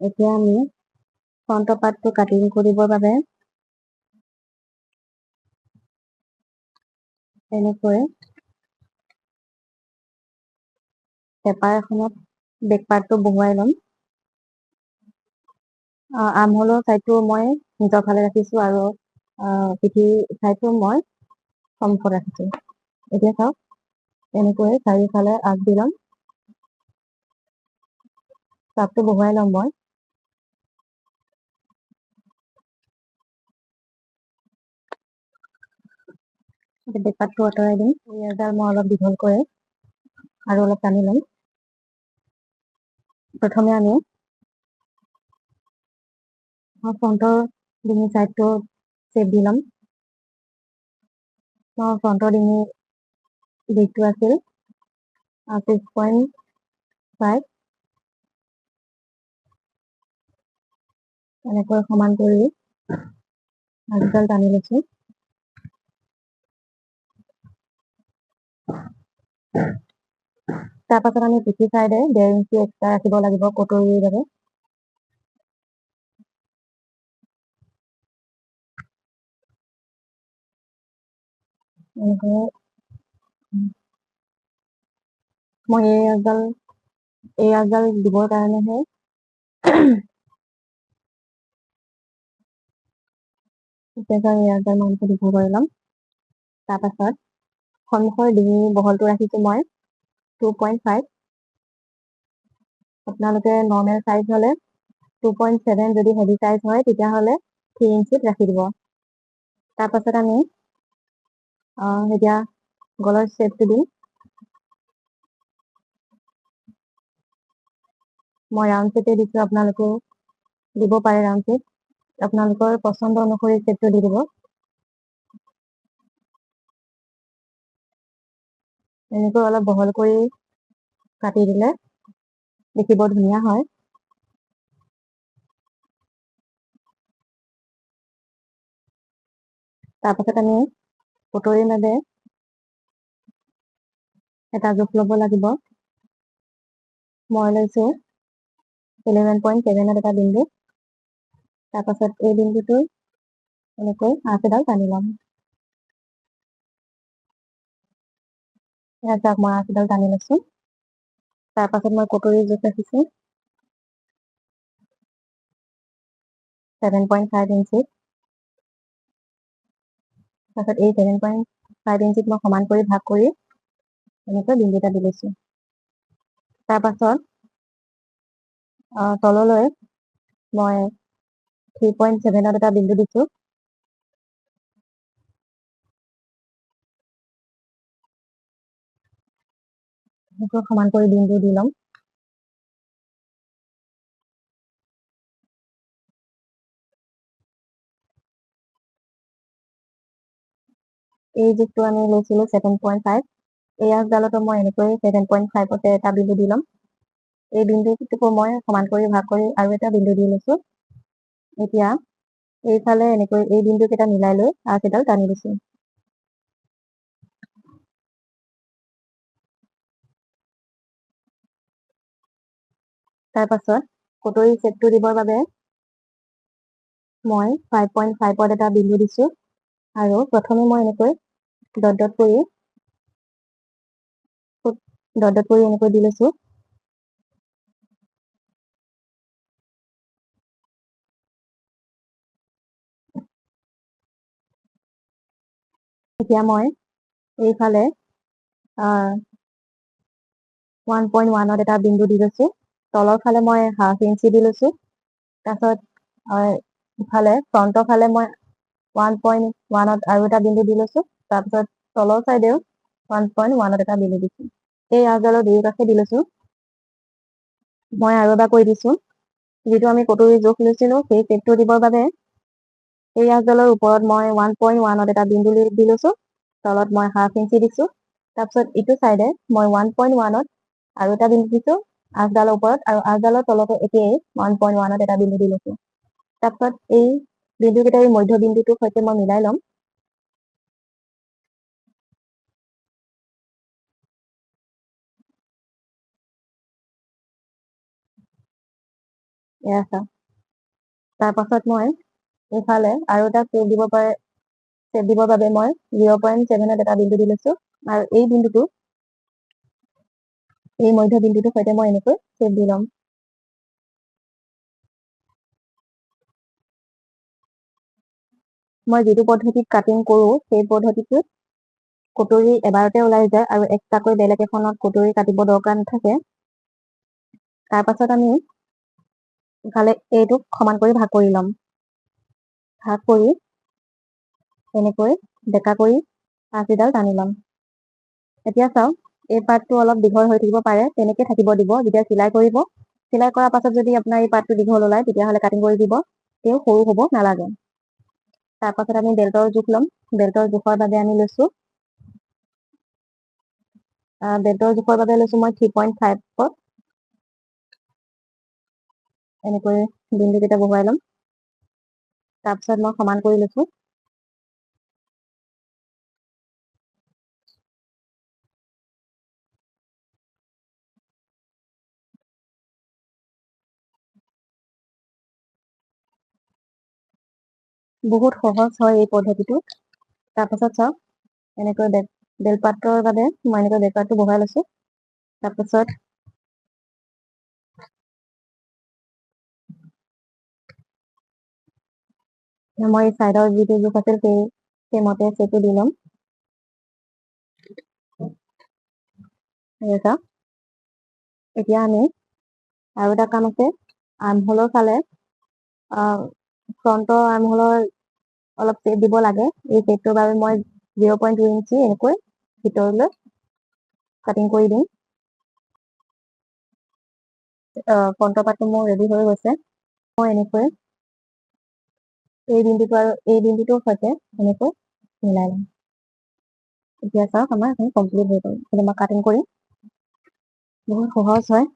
এতিয়া আমি ফ্ৰণ্ট পাৰ্টটো কাটিং কৰিবৰ বাবে এনেকৈ পেপাৰ এখনত বেক পাৰ্টটো বহুৱাই ল'ম। আৰ্মহোলৰ ছাইডটো মই নিজৰ ফালে ৰাখিছোঁ আৰু পিঠি ছাইডটো মই সন্মুখত ৰাখিছোঁ। এতিয়া চাওক এনেকৈ চাৰিওফালে আগ দি ল'ম। চাপটো বহুৱাই ল'ম মই। বেক পাৰ্টটো আঁতৰাই দিম। এডাল মই অলপ দীঘলকৈ আৰু অলপ টানি ল'ম। প্ৰথমে আমি ফ্ৰণ্টৰ ডিঙি ছাইডটো চেপ দি ল'ম। ফ্ৰণ্টৰ ডিঙি দিশটো আছিল 6.5। এনেকৈ সমান কৰি আগডাল টানি লৈছোঁ। তাৰপাছত আমি পিঠি চাইডে 1.5 ইঞ্চি এক্সট্ৰা ৰাখিব লাগিব কটৰীৰ বাবে। এনেকৈ মই এই আঁচডাল দিবৰ কাৰণেহে এই আঁচডাল মই দীঘল কৰি ল'ম। তাৰপাছত সন্মুখৰ ডিঙি বহলটো ৰাখিছোঁ মই 2.5। আপোনালোকে নৰ্মেল চাইজ হ'লে 2.7, যদি হেভি চাইজ হয় তেতিয়াহ'লে 3 ইঞ্চিত ৰাখি দিব। তাৰপাছত আমি এতিয়া গলৰ শ্বেপটো দিম। মই ৰাউণ্ড শ্বেপে দিছোঁ, আপোনালোকেও দিব পাৰে ৰাউণ্ড শ্বেপ। আপোনালোকৰ পচন্দ অনুসৰি শ্বেপটো দি দিব। এনেকৈ অলপ বহল কৰি কাটি দিলে দেখিব ধুনীয়া হয়। তাৰপাছত আমি কটৰীৰ বাবে এটা জোখ ল'ব লাগিব। মই লৈছোঁ 11.7ত এটা বিন্দু। তাৰপাছত এই বিন্দুটো এনেকৈ আঁচ এডাল টানি ল'ম। চাওক মই আঁচ এডাল টানি লৈছোঁ। তাৰপাছত মই কটৰীৰ জোখ ৰাখিছোঁ 7.5 ইঞ্চিত। তাৰপাছত এই 7.5 ইঞ্চিত মই সমান কৰি ভাগ কৰি এনেকৈ বিন্দু এটা দি লৈছোঁ। তাৰপাছত তললৈ মই 3.7ত এটা বিন্দু দিছোঁ। এনেকৈ সমান কৰি বিন্দু দি ল'ম। এই জোখটো আমি লৈছিলোঁ 7.5। এই আঁচডালতো মই এনেকৈ 7.5তে এটা বিন্দু দি ল'ম। এই বিন্দুটোকো মই সমান কৰি ভাগ কৰি আৰু এটা বিন্দু দি লৈছোঁ। এতিয়া এইফালে এনেকৈ এই বিন্দুকেইটা মিলাই লৈ আঁচ এডাল টানি দিছোঁ। তাৰপাছত কটৰী শ্বেপটো দিবৰ বাবে মই 5.5ত এটা বিন্দু দিছোঁ আৰু প্ৰথমে মই এনেকৈ ডট ডট কৰি এনেকৈ দি লৈছোঁ। এতিয়া মই এইফালে 1.1ত এটা বিন্দু দি লৈছোঁ। তলৰ ফালে মই 1/2 ইঞ্চি দি লৈছোঁ। তাৰপাছত ইফালে ফ্ৰণ্টৰ ফালে মই 1.1ত আৰু এটা বিন্দু দি লৈছোঁ। তাৰপিছত তলৰ চাইডেও 1.1ত এটা বিন্দু দিছোঁ। এই আঁচডালৰ দুয়ো কাষে দি লৈছোঁ। মই আৰু এবাৰ কৈ দিছোঁ, যিটো আমি কটৰীৰ জোখ লৈছিলোঁ সেই শ্বেপটো দিবৰ বাবে এই আঁচডালৰ ওপৰত মই 1.1ত এটা বিন্দু দি লৈছোঁ। তলত মই 1/2 ইঞ্চি দিছোঁ। তাৰপিছত ইটো চাইডে মই 1.1ত আৰু এটা বিন্দু দিছোঁ আঁচডালৰ ওপৰত, আৰু আঁচডালৰ তলতো একেই 1.1ত এটা বিন্দু দি লৈছোঁ। তাৰপিছত এই বিন্দুকেইটা এই মধ্য বিন্দুটোৰ সৈতে মই মিলাই ল'ম। এয়া চাওক। তাৰ পাছত মই এইফালে আৰু এটা শ্বেপ দিবৰ বাবে মই 0.7ত এটা বিন্দু দি লৈছো আৰু এই বিন্দুটো এই মধ্য বিন্দুটোৰ সৈতে মই এনেকৈ শ্বেপ দি ল'ম। মই যিটো পদ্ধতিত কাটিং কৰো সেই পদ্ধতিটোত কটৰী এবাৰতে ওলাই যায় আৰু এক্সট্ৰাকৈ বেলেগ এখনত কটৰী কাটিব দৰকাৰ নাথাকে। তাৰ পাছত আমি ইফালে এইটোক সমান কৰি ভাগ কৰি ল'ম। ভাগ কৰি এনেকৈ বেঁকা কৰি আঁচডাল টানি ল'ম। এতিয়া চাওক, এই পাৰ্টটো অলপ দীঘল হৈ থাকিব পাৰে, তেনেকে থাকিব দিব। যেতিয়া চিলাই কৰিব, চিলাই কৰাৰ পাছত যদি আপোনাৰ এই পাৰ্টটো দীঘল ওলায় তেতিয়াহ'লে কাটিং কৰি দিব, তেওঁ সৰু হ'ব নালাগে। তাৰ পাছত আমি বেল্টৰ জোখ ল'ম। বেল্টৰ জোখৰ বাবে আমি লৈছো মই 3.5 এনেকৈ বিন্দু কেইটা বহুৱাই ল'ম। তাৰপিছত মই সমান কৰি লৈছো। বহুত সহজ হয় এই পদ্ধতিটো। তাৰপাছত চাওক, এনেকৈ বেলপাতৰ বাবে মই এনেকৈ বেলপাতটো বহুৱাই লৈছো। তাৰপিছত মই চাইডৰ যিটো জোখ আছিল সেইমতে সেইটো দি ল'ম। এতিয়া আমি আৰু এটা কাম আছে, আৰ্মহোলৰ ফালে ফ্ৰণ্টৰ আৰ্মহোলৰ অলপ শ্বেপ দিব লাগে। এই শ্বেপটোৰ বাবে মই 0.2 ইঞ্চি এনেকৈ ভিতৰলৈ কাটিং কৰি দিম। ফ্ৰণ্টৰ পাৰ্টটো মোৰ ৰেডি হৈ গৈছে। মই এনেকৈ এই বিন্দুটো আৰু এই বিন্দুটোৰ সৈতে এনেকৈ মিলাই ল'ম। এতিয়া চাওক, আমাৰ এইখিনি কমপ্লিট হৈ গ'ল। এতিয়া মই কাটিং কৰিম। বহুত সহজ হয়।